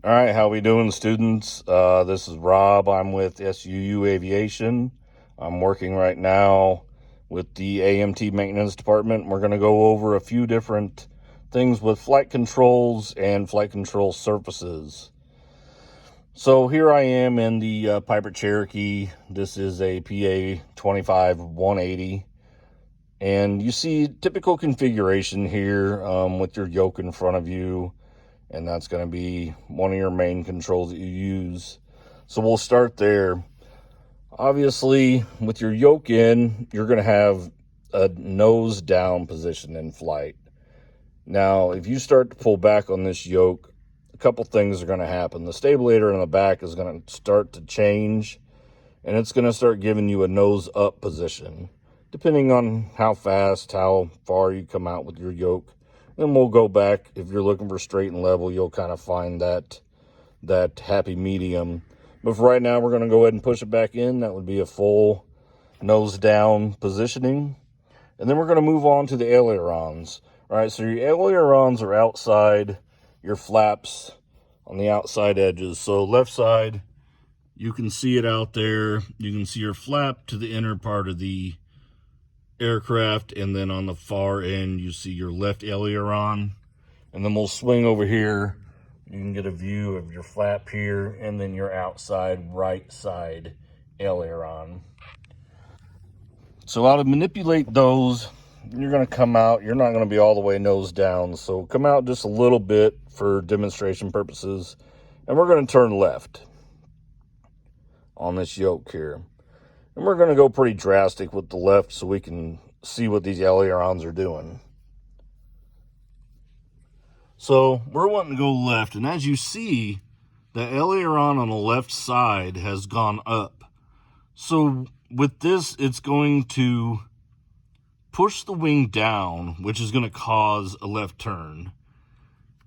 All right, how we doing, students? This is Rob. I'm with SUU Aviation. I'm working right now with the AMT Maintenance Department. We're going to go over a few different things with flight controls and flight control surfaces. So here I am in the Piper Cherokee. This is a PA-28-180. And you see typical configuration here with your yoke in front of you. And that's going to be one of your main controls that you use. So we'll start there. Obviously, with your yoke in, you're going to have a nose down position in flight. Now, if you start to pull back on this yoke, a couple things are going to happen. The stabilator in the back is going to start to change, and it's going to start giving you a nose up position, depending on how fast, how far you come out with your yoke. Then we'll go back. If you're looking for straight and level, you'll kind of find that happy medium. But for right now, we're going to go ahead and push it back in. That would be a full nose down positioning. And then we're going to move on to the ailerons. All right, so your ailerons are outside your flaps on the outside edges. So left side, you can see it out there. You can see your flap to the inner part of the aircraft, and then on the far end you see your left aileron. And then we'll swing over here. You can get a view of your flap here, and then your outside right side aileron. So how to manipulate those, you're going to come out. You're not going to be all the way nose down, so come out just a little bit for demonstration purposes. And we're going to turn left on this yoke here. And we're going to go pretty drastic with the left so we can see what these ailerons are doing. So we're wanting to go left, and as you see, the aileron on the left side has gone up. So with this, it's going to push the wing down, which is going to cause a left turn.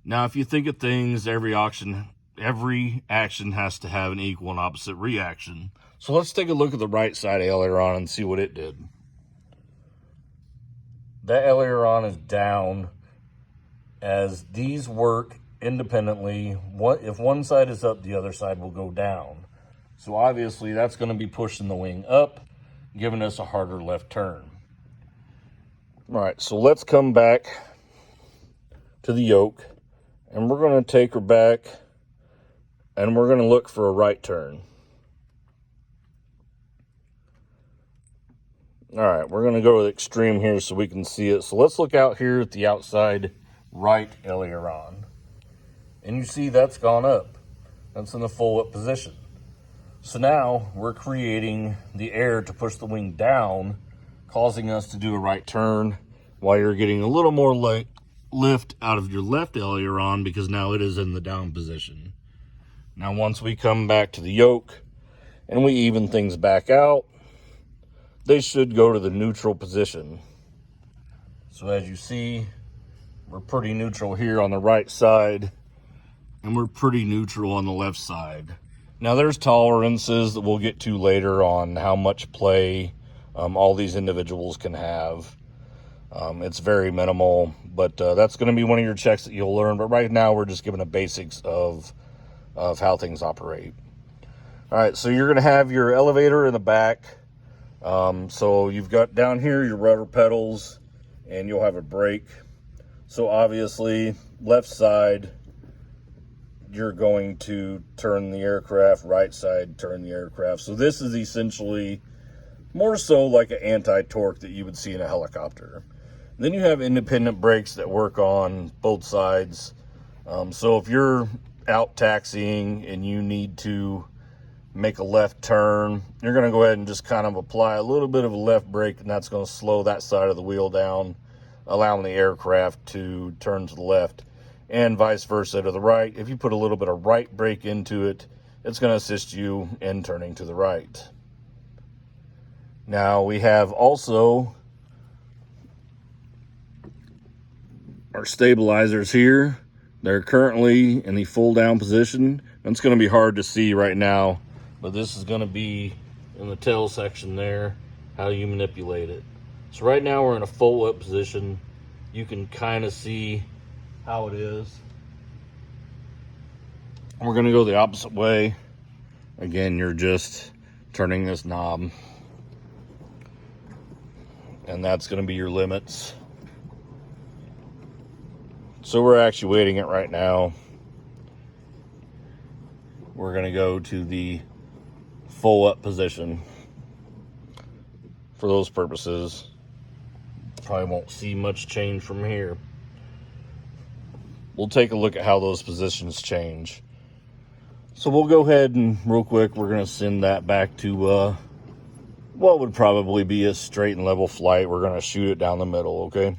Now, if you think of things, every action has to have an equal and opposite reaction. So let's take a look at the right side aileron and see what it did. That aileron is down as these work independently. If one side is up, the other side will go down. So obviously that's going to be pushing the wing up, giving us a harder left turn. All right, so let's come back to the yoke, and we're going to take her back, and we're going to look for a right turn. All right, we're going to go with extreme here so we can see it. So let's look out here at the outside right aileron. And you see that's gone up. That's in the full up position. So now we're creating the air to push the wing down, causing us to do a right turn while you're getting a little more lift out of your left aileron because now it is in the down position. Now once we come back to the yoke and we even things back out, they should go to the neutral position. So as you see, we're pretty neutral here on the right side, and we're pretty neutral on the left side. Now there's tolerances that we'll get to later on how much play all these individuals can have. It's very minimal, but that's going to be one of your checks that you'll learn. But right now we're just giving the basics of how things operate. All right, so you're going to have your elevator in the back. So you've got down here your rudder pedals, and you'll have a brake. So obviously, left side, you're going to turn the aircraft, right side, turn the aircraft. So this is essentially more so like an anti-torque that you would see in a helicopter. Then you have independent brakes that work on both sides. So if you're out taxiing and you need to make a left turn, you're going to go ahead and just kind of apply a little bit of a left brake, and that's going to slow that side of the wheel down, allowing the aircraft to turn to the left, and vice versa to the right. If you put a little bit of right brake into it, it's going to assist you in turning to the right. Now we have also our stabilizers here. They're currently in the full down position. It's going to be hard to see right now, but this is going to be in the tail section there, how you manipulate it. So right now we're in a full up position. You can kind of see how it is. We're going to go the opposite way. Again, you're just turning this knob, and that's going to be your limits. So we're actuating it right now. We're going to go to the full up position for those purposes. Probably won't see much change from here. We'll take a look at how those positions change. So we'll go ahead and real quick, we're going to send that back to what would probably be a straight and level flight. We're going to shoot it down the middle, okay?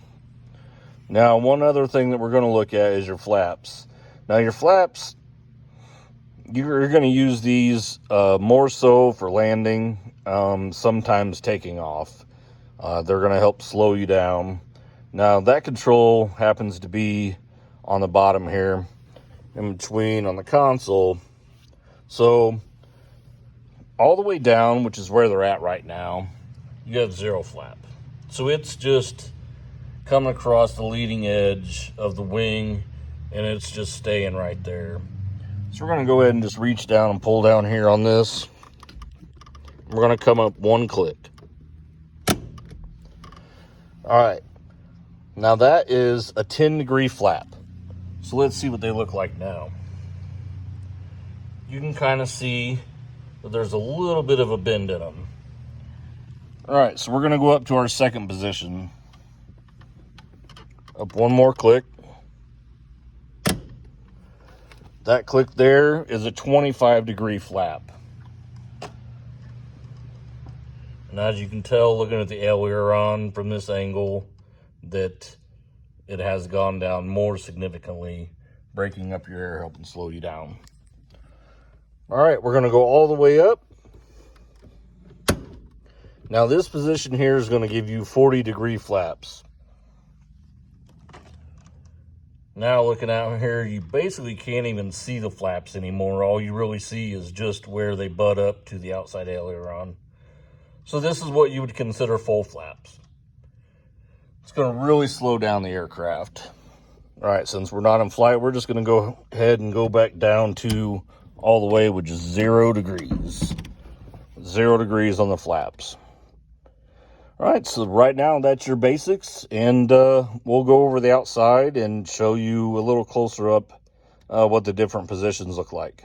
Now, one other thing that we're going to look at is your flaps. Now, your flaps, you're going to use these more so for landing, sometimes taking off. They're going to help slow you down. Now, that control happens to be on the bottom here, in between on the console. So, all the way down, which is where they're at right now, you have zero flap. So it's just coming across the leading edge of the wing, and it's just staying right there. So we're going to go ahead and just reach down and pull down here on this. We're going to come up one click. All right. Now that is a 10-degree flap. So let's see what they look like now. You can kind of see that there's a little bit of a bend in them. All right, so we're going to go up to our second position. Up one more click. That click there is a 25-degree flap. And as you can tell, looking at the aileron from this angle, that it has gone down more significantly, breaking up your air, helping slow you down. All right, we're going to go all the way up. Now this position here is going to give you 40-degree flaps. Now looking out here, you basically can't even see the flaps anymore. All you really see is just where they butt up to the outside aileron. So this is what you would consider full flaps. It's going to really slow down the aircraft. All right, since we're not in flight, we're just going to go ahead and go back down to all the way, which is 0 degrees. 0 degrees on the flaps. All right, so right now that's your basics, and we'll go over the outside and show you a little closer up what the different positions look like.